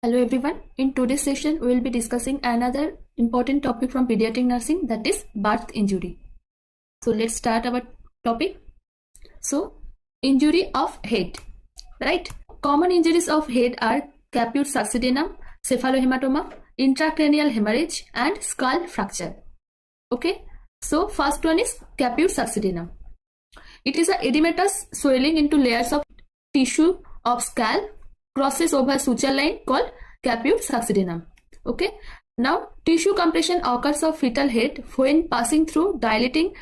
Hello everyone. In today's session, we will be discussing another important topic from pediatric nursing, that is birth injury. So let's start our topic. So injury of head, right? Common injuries of head are caput succedaneum, cephalohematoma, intracranial hemorrhage and skull fracture. Okay. So first one is caput succedaneum. It is a edematous swelling into layers of tissue of scalp, crosses over suture line called caput succedaneum. Okay. Now tissue compression occurs of fetal head when passing through dilating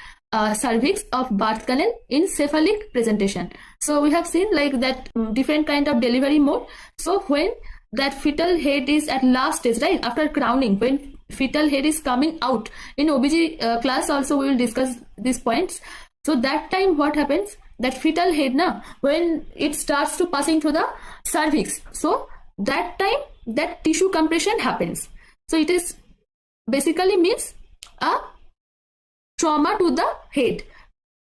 cervix of birth canal in cephalic presentation. So we have seen like that different kind of delivery mode. So when that fetal head is at last stage, right, after crowning, when fetal head is coming out, in OBG class also we will discuss these points. So that time what happens, that fetal head now, when it starts to passing through the cervix, so that time that tissue compression happens. So it is basically means a trauma to the head.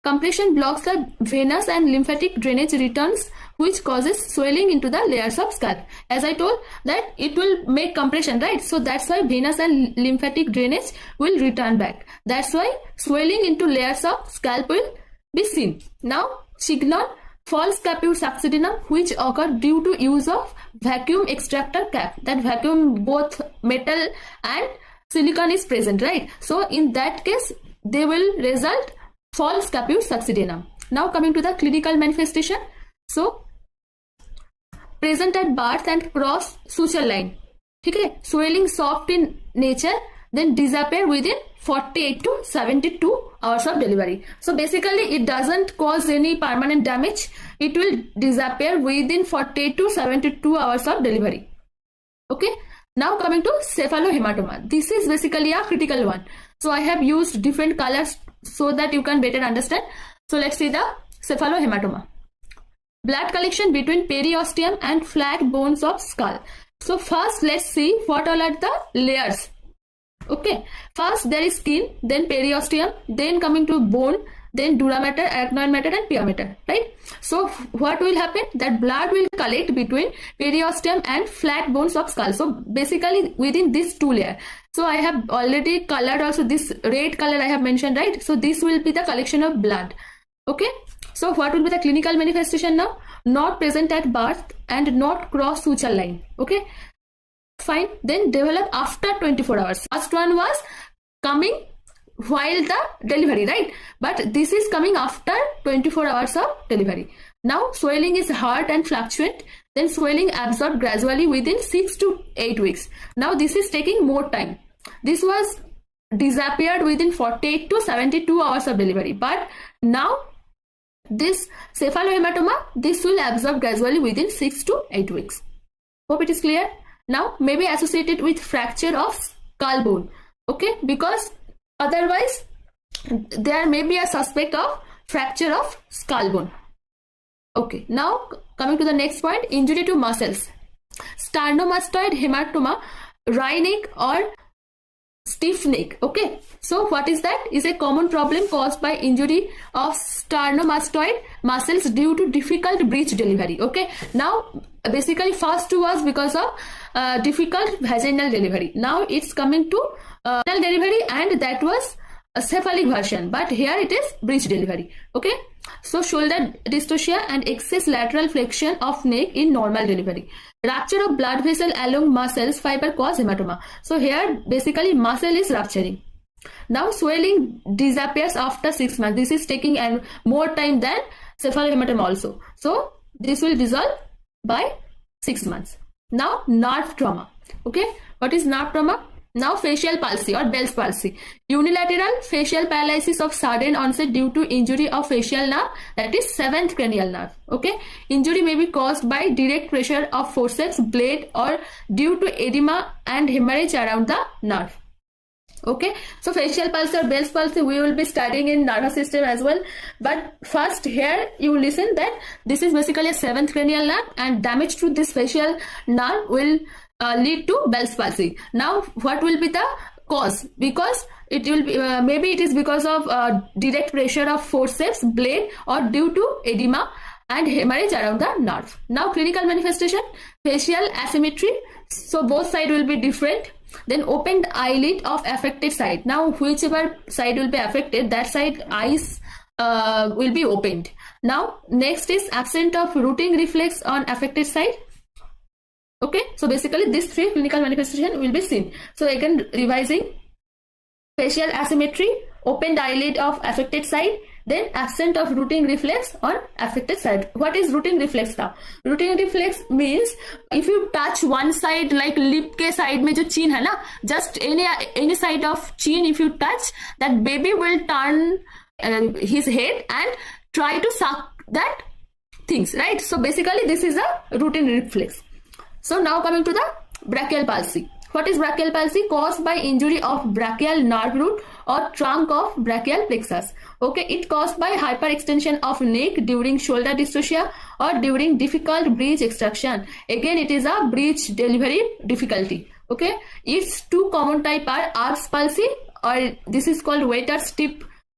Compression blocks the venous and lymphatic drainage returns, which causes swelling into the layers of scalp. As I told that it will make compression, right? So that's why venous and lymphatic drainage will return back. That's why swelling into layers of scalp will be seen. Now signal false caput succedaneum, which occur due to use of vacuum extractor cap. That vacuum, both metal and silicon is present, right? So in that case they will result false caput succedaneum. Now coming to the clinical manifestation. So present at birth and cross suture line. Okay, swelling soft in nature, then disappear within 48 to 72 hours of delivery. So basically it doesn't cause any permanent damage. It will disappear within 48 to 72 hours of delivery. Okay. Now coming to cephalohematoma. This is basically a critical one. So I have used different colors so that you can better understand. So let's see the cephalohematoma. Blood collection between periosteum and flat bones of skull. So first let's see what all are the layers. Okay, first there is skin, then periosteum, then coming to bone, then dura mater, arachnoid matter and pia mater, right? So what will happen? That blood will collect between periosteum and flat bones of skull. So basically within these two layers. So I have already colored also, this red color I have mentioned, right? So this will be the collection of blood. Okay. So what will be the clinical manifestation now? Not present at birth and not cross suture line. Okay. Fine. Then develop after 24 hours. First one was coming while the delivery, right? But this is coming after 24 hours of delivery. Now swelling is hard and fluctuant. Then swelling absorbed gradually within 6 to 8 weeks. Now this is taking more time. This was disappeared within 48 to 72 hours of delivery. But now this cephalohematoma, this will absorb gradually within 6 to 8 weeks. Hope it is clear. Now may be associated with fracture of skull bone. Okay, because otherwise there may be a suspect of fracture of skull bone. Okay, now coming to the next point, injury to muscles. Sternomastoid hematoma, wry neck or stiff neck. Okay, so what is that? Is a common problem caused by injury of sternomastoid muscles due to difficult breech delivery. Okay, now basically first was because of difficult vaginal delivery. Now it's coming to vaginal delivery, and that was a cephalic version, but here it is breech delivery. Okay, so shoulder dystocia and excess lateral flexion of neck in normal delivery. Rupture of blood vessel along muscles fiber cause hematoma. So here basically muscle is rupturing. Now swelling disappears after 6 months. This is taking more time than cephalohematoma also. So this will dissolve by 6 months. Now nerve trauma. Okay, what is nerve trauma? Now facial palsy or Bell's palsy. Unilateral facial paralysis of sudden onset due to injury of facial nerve, that is 7th cranial nerve. Okay, injury may be caused by direct pressure of forceps blade or due to edema and hemorrhage around the nerve. Okay, so facial palsy or Bell's palsy we will be studying in nervous system as well. But first here you listen that this is basically a 7th cranial nerve, and damage to this facial nerve will lead to Bell's palsy. Now what will be the cause? Because it will be maybe it is because of direct pressure of forceps blade or due to edema and hemorrhage around the nerve. Now clinical manifestation: facial asymmetry, So both side will be different. Then opened eyelid of affected side. Now whichever side will be affected, that side eyes will be opened. Now next is absent of rooting reflex on affected side. Okay, so basically these three clinical manifestation will be seen. So again revising: facial asymmetry, opened eyelid of affected side, then absent of rooting reflex on affected side. What is rooting reflex now? Rooting reflex means if you touch one side, like lip ke side mein jo chin hai na, just any side of chin if you touch, that baby will turn his head and try to suck that things, right? So basically this is a rooting reflex. So now coming to the brachial palsy. What is brachial palsy? Caused by injury of brachial nerve root or trunk of brachial plexus. Okay, it caused by hyperextension of neck during shoulder dystocia or during difficult breech extraction. Again, it is a breech delivery difficulty. Okay, its two common type are AIIMS palsy, or this is called waiter stiff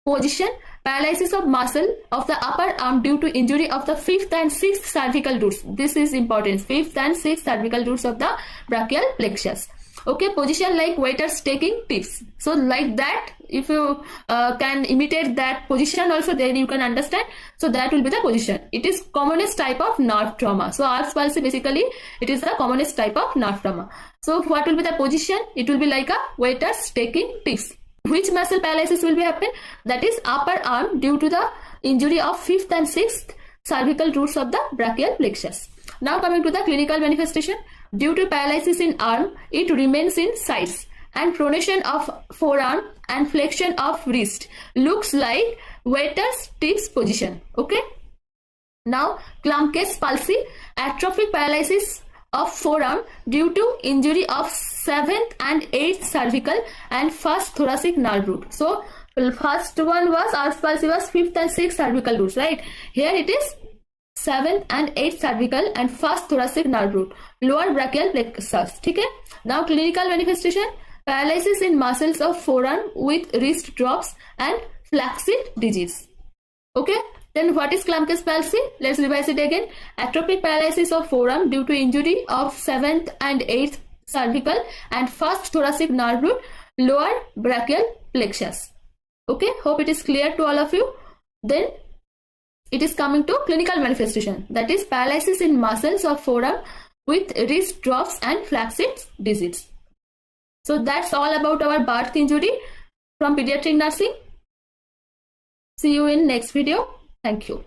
position, paralysis of muscle of the upper arm due to injury of the 5th and 6th cervical roots. This is important. 5th and 6th cervical roots of the brachial plexus. Okay, position like waiters taking tips. So like that, if you can imitate that position also, then you can understand. So that will be the position. It is commonest type of nerve trauma. So AIIMS palsy basically, it is the commonest type of nerve trauma. So what will be the position? It will be like a waiters taking tips. Which muscle paralysis will be happen? That is upper arm due to the injury of 5th and 6th cervical roots of the brachial plexus. Now coming to the clinical manifestation. Due to paralysis in arm, it remains in sides, and pronation of forearm and flexion of wrist looks like waiter's tips position. Okay. Now Klumpke's palsy, atrophic paralysis of forearm due to injury of 7th and 8th cervical and 1st thoracic nerve root. So first one was AIIMS palsy was 5th and 6th cervical roots, right? Here it is 7th and 8th cervical and 1st thoracic nerve root, lower brachial plexus. Okay. Now clinical manifestation: paralysis in muscles of forearm with wrist drops and flaccid disease. Okay. Then what is Klumpke's palsy? Let's revise it again. Atrophic paralysis of forearm due to injury of 7th and 8th cervical and 1st thoracic nerve root, lower brachial plexus. Okay. Hope it is clear to all of you. Then it is coming to clinical manifestation, that is paralysis in muscles of forearm with wrist drops and flaccid disease. So that's all about our birth injury from pediatric nursing. See you in next video. Thank you.